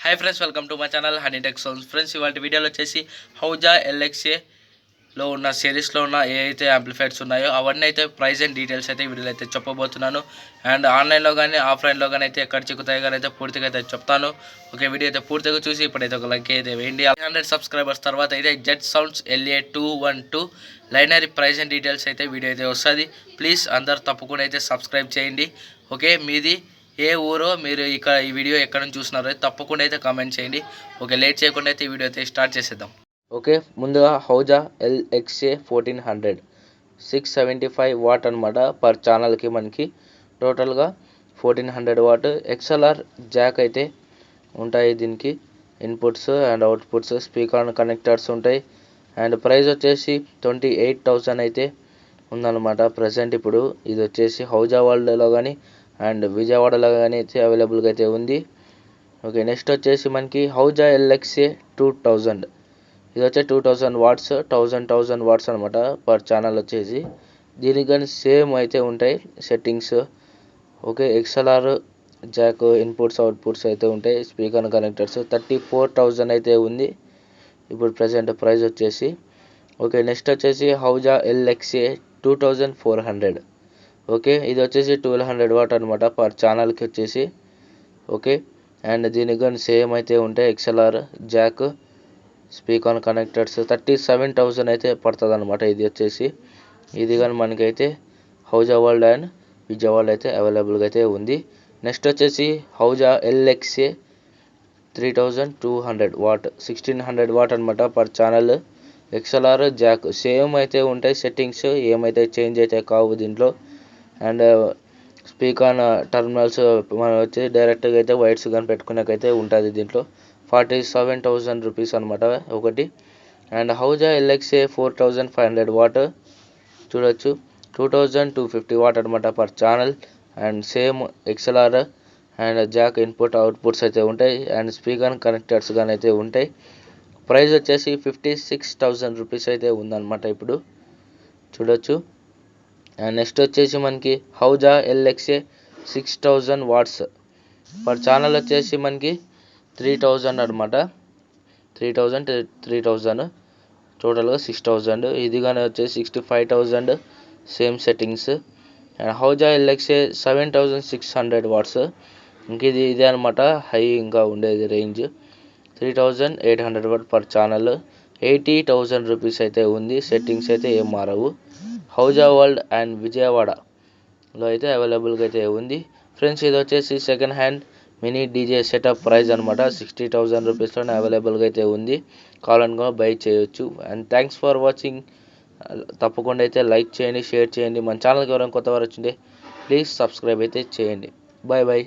Hi friends, welcome to my channel honey tech sounds. Friends, ఇవాళ వీడియోలో వచ్చేసి హౌజా ఎల్ఎక్స్ఏలో ఉన్న సిరీస్లో ఉన్న ఏ అయితే యాంప్లిఫైర్స్ ఉన్నాయో అవన్నీ అయితే ప్రైస్ అండ్ డీటెయిల్స్ అయితే వీడియోలో అయితే చెప్పబోతున్నాను. అండ్ ఆన్లైన్లో కానీ ఆఫ్లైన్లో కానీ అయితే ఎక్కడ చిక్కుతాయి కానీ అయితే పూర్తిగా అయితే చెప్తాను. ఓకే, వీడియో అయితే పూర్తిగా చూసి ఇప్పుడైతే ఒక లైక్ అయితే వేయండి. 100 సబ్స్క్రైబర్స్ తర్వాత అయితే జెడ్ సౌండ్స్ LA212 లైనరీ ప్రైస్ అండ్ డీటెయిల్స్ అయితే వీడియో అయితే వస్తుంది. ప్లీజ్ అందరు తప్పకుండా అయితే సబ్స్క్రైబ్ చేయండి. ఓకే, మీది ఏ ఊరో మీరు ఇక్కడ ఈ వీడియో ఎక్కడ నుంచి చూస్తున్నారో తప్పకుండా అయితే కామెంట్ చేయండి. ఓకే, లేట్ చేయకుండా అయితే ఈ వీడియో అయితే స్టార్ట్ చేసేద్దాం. ఓకే, ముందుగా హౌజా LXA 1400 675 వాట్ అనమాట పర్ ఛానల్కి. మనకి టోటల్గా 1400 వాట్ XLR జాక్ అయితే ఉంటాయి. దీనికి inputs and outputs, speaker connectors ఉంటాయి. అండ్ ప్రైస్ వచ్చేసి 28,000 అయితే ఉందన్నమాట ప్రజెంట్. ఇప్పుడు ఇది వచ్చేసి హౌజా వరల్డ్లో కానీ అండ్ విజయవాడలో కానీ అయితే అవైలబుల్గా అయితే ఉంది. ఓకే, నెక్స్ట్ వచ్చేసి మనకి హౌజా LXA 2000. ఇది వచ్చే 2000 వాట్స్ 1000 వాట్స్ అనమాట పర్ ఛానల్ వచ్చేసి. దీనికి కానీ సేమ్ అయితే ఉంటాయి settings. Okay, XLR Jack inputs outputs అయితే ఉంటాయి. స్పీకర్ కనెక్టర్స్ 34,000 అయితే ఉంది ఇప్పుడు ప్రజెంట్ ప్రైస్ వచ్చేసి. ఓకే, నెక్స్ట్ వచ్చేసి హౌజా LXA 2400. ఓకే, ఇది వచ్చేసి 1200 వాట్ అనమాట పర్ ఛానల్కి వచ్చేసి. ఓకే, అండ్ దీనికి కానీ సేమ్ అయితే ఉంటాయి XLR జాక్ స్పీకర్ కనెక్టర్స్ 37,000 అయితే పడుతుంది అనమాట ఇది వచ్చేసి. ఇది కానీ మనకైతే హౌజా వరల్డ్ అండ్ విజయవాడ అయితే అవైలబుల్గా అయితే ఉంది. నెక్స్ట్ వచ్చేసి హౌజా LXA 3200 వాట్ 1600 వాట్ అనమాట per channel. XLR Jack same అయితే ఉంటాయి సెట్టింగ్స్, ఏమైతే చేంజ్ అయితే కావు దీంట్లో. అండ్ స్పీకర్ టర్మినల్స్ మనం వచ్చి డైరెక్ట్గా అయితే వైర్స్ కానీ పెట్టుకునేకైతే ఉంటుంది దీంట్లో. 47,000 రూపీస్ అనమాట ఒకటి. అండ్ హౌజా LXA 4500 వాట్ చూడొచ్చు 2250 వాట్ అనమాట per channel. And same XLR and Jack input outputs అయితే ఉంటాయి. అండ్ స్పీకర్ కనెక్టర్స్ కానీ అయితే ఉంటాయి. ప్రైస్ వచ్చేసి 56,000 రూపీస్ అయితే ఉందన్నమాట ఇప్పుడు చూడొచ్చు. అండ్ నెక్స్ట్ వచ్చేసి మనకి హౌజా LXA 6000 వాట్స్ పర్ ఛానల్ వచ్చేసి మనకి 3000 అనమాట. 3000 టోటల్గా 6000. ఇది కానీ వచ్చేసి 65,000 సేమ్ సెట్టింగ్స్. అండ్ హౌజా LXA 7600 వాట్స్ ఇంక ఇదే అనమాట హై ఇంకా ఉండేది range. 3800 watt per channel 80,000 rupees అయితే ఉంది. సెట్టింగ్స్ అయితే ఏం మారవు. హౌజా వరల్డ్ అండ్ విజయవాడలో అయితే అవైలబుల్గా అయితే ఉంది. ఫ్రెండ్స్, ఇది వచ్చేసి second hand mini DJ setup price అనమాట 60,000 రూపీస్లోనే అవైలబుల్గా అయితే ఉంది. కావాలనుకో బై చేయొచ్చు. And thanks for watching. తప్పకుండా అయితే లైక్ చేయండి, షేర్ చేయండి. మన ఛానల్కి ఎవరైనా కొత్త వారు వచ్చింటే ప్లీజ్ సబ్స్క్రైబ్ అయితే చేయండి. Bye bye.